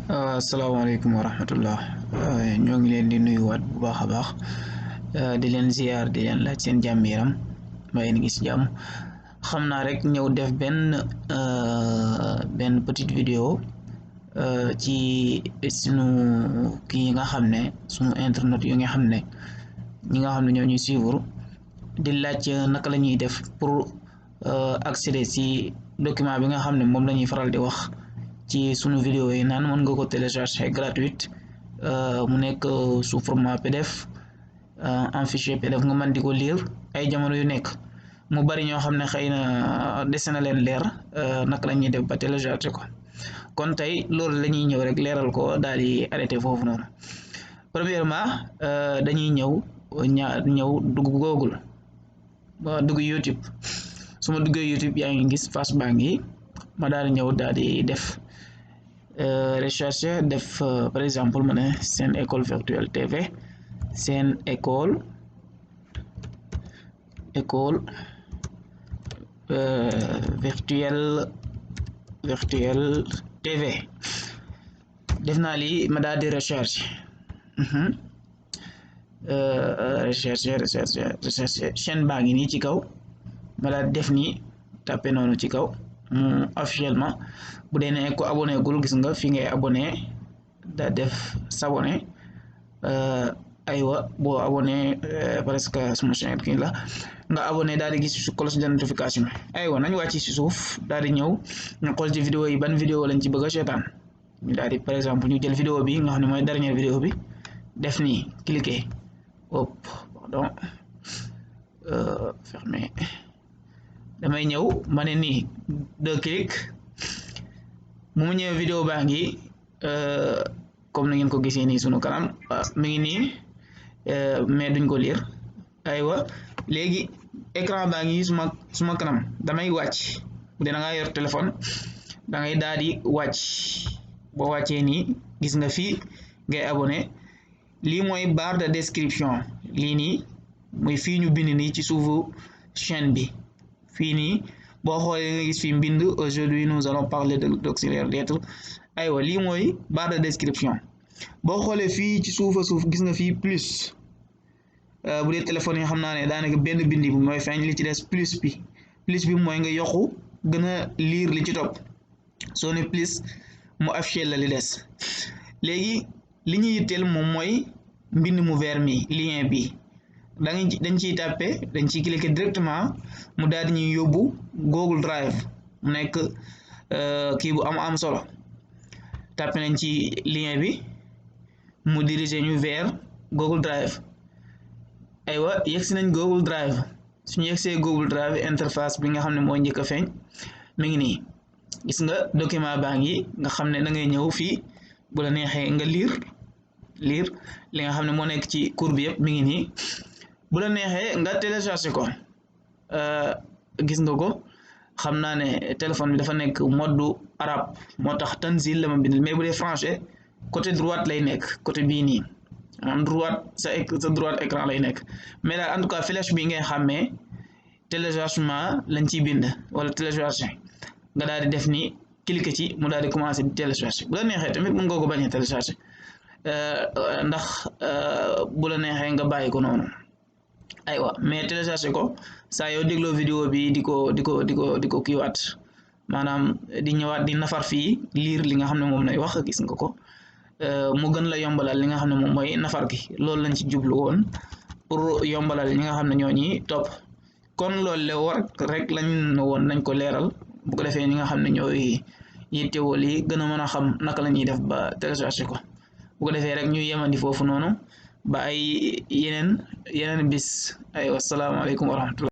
Asalaamaaleykum wa rahmatullah. Ñoo ngi leen di nuyuwaat bu baax a baax di leen ziar di leen laaj seen jàmm yaram mbaa yéen a ngi si jàmm. Xam naa rek ñëw def benn petite vidéo ci sunu kii yi nga xam ne sunu internet yi nga xam ne ñi nga xam ne ñoo ñuy suivre di laaj naka la ñuy def pour accéder ci document bi nga xam ne moom la ñuy faral di wax ci sunu vidéo yi naan mën nga ko télécharger gratuite mu nekk sous format PDF en fichier PDF nga mën di ko lire ay jamono yu nekk mu bari ñoo xam ne xëy na dese na leen leer naka la ñuy def ba télécharger ko kon tey loolu la ñuy ñëw rek leeral ko daal di arrêté foofu noonu. Premièrement dañuy ñëw dugg Google dugg YouTube su ma duggee YouTube yaa ngi gis face baa ngi ma daal di ñëw daal di def recherche def par exemple ma ne Sen École Virtuelle TV Sen École virtuelle TV def naa lii ma daal di recherche chaîne baa ngi nii ci kaw ma daal def nii tapé noonu ci kaw officiellement bu dee ne ko abonné gul gis nga fi ngay abonné da def s'abonné aywa boo abonné presque suma chaîne kii la nga abonné daal di gis cloche de notification aywa nañ wàcc ci suuf daal di ñëw ñu xool ci vidéo yi ban vidéo lañ ci bëgg a seetaan ñu daal di par exemple ñu jël vidéo bi nga xam ne mooy dernière vidéo bi def nii cliquer hop pardon fermer damay ñëw ma ne nii deux clics mu ñëw vidéo baa ngi comme na ngeen ko gisee nii sunu kanam mi ngi nii mais duñ ko lire aywa léegi écran baa ngi suma kanam damay wàcc bu dee da ngaa yor téléphone da ngay daal di wàcc boo wàccee nii gis nga fii ngay abonné lii mooy barre de description lii nii mooy fii ñu bind nii ci suufu chaîne bi fii nii boo xoolee nga gis fi mbind aujourd'hui nous allons parler de l'auxiliaire d'être aywa lii mooy barre de description boo xoolee fii ci suufa suuf gis nga fii plus bu dee téléphone yi xam naa ne daanaka benn bind bi mooy feeñ li ci des plus bi mooy nga yokku gën a lire li ci topp soo ne plus mu affiché la li des léegi li ñuy yitteel moom mooy mbind mu vert mi lien bi dañ ciy tàppe dañ ciy cliquer directement mu daal di ñuy yóbbu Google Drive mu nekk kii bu am solo tàppe nañ ci lien bi mu diriger ñu vers Google Drive aywa yegsi nañ Google Drive suñu yegsee Google Drive interface bi nga xam ne mooy njëkk a feeñ mi ngi nii gis nga document baa ngi nga xam ne da ngay ñëw fii bu la neexee nga lire li nga xam ne moo nekk ci cours bi yëpp mi ngi nii bu la neexee nga télécharger ko gis nga ko xam naa ne téléphone bi dafa nekk mode arabe moo tax tanzil la ma bindal mais bu dee français côté droite lay nekk côté bii nii maanaam droite sa droite écran lay nekk mais daal en tout cas flèche bi ngay xàmmee téléchargement lañ ciy bind wala télécharger nga daal di def ni cliquer ci mu daal di commencer di télécharger bu la neexee tamit mën nga ko bañ a télécharger ndax bu la neexee nga bàyyi ko noonu aywa mais télécharger ko saa yoo dégloo vidéo bi di ko kiiwaat maanaam di ñëwaat di nafar fii lire li nga xam ne moom lay wax gis nga ko mu gën la yombalal li nga xam ne moom mooy nafar gi loolu lañ ci jublu woon pour yombalal ñi nga xam ne ñoo ñi topp kon loolu la war rek lañ woon nañ ko leeral bu ko defee ñi nga xam ne ñooy yittewoo lii gën a mën a xam naka la ñuy def ba télécharger ko bu ko defee rek ñu yemandi foofu noonu ba ay yeneen bis ay wasalaamaaleykum wa rahmatullah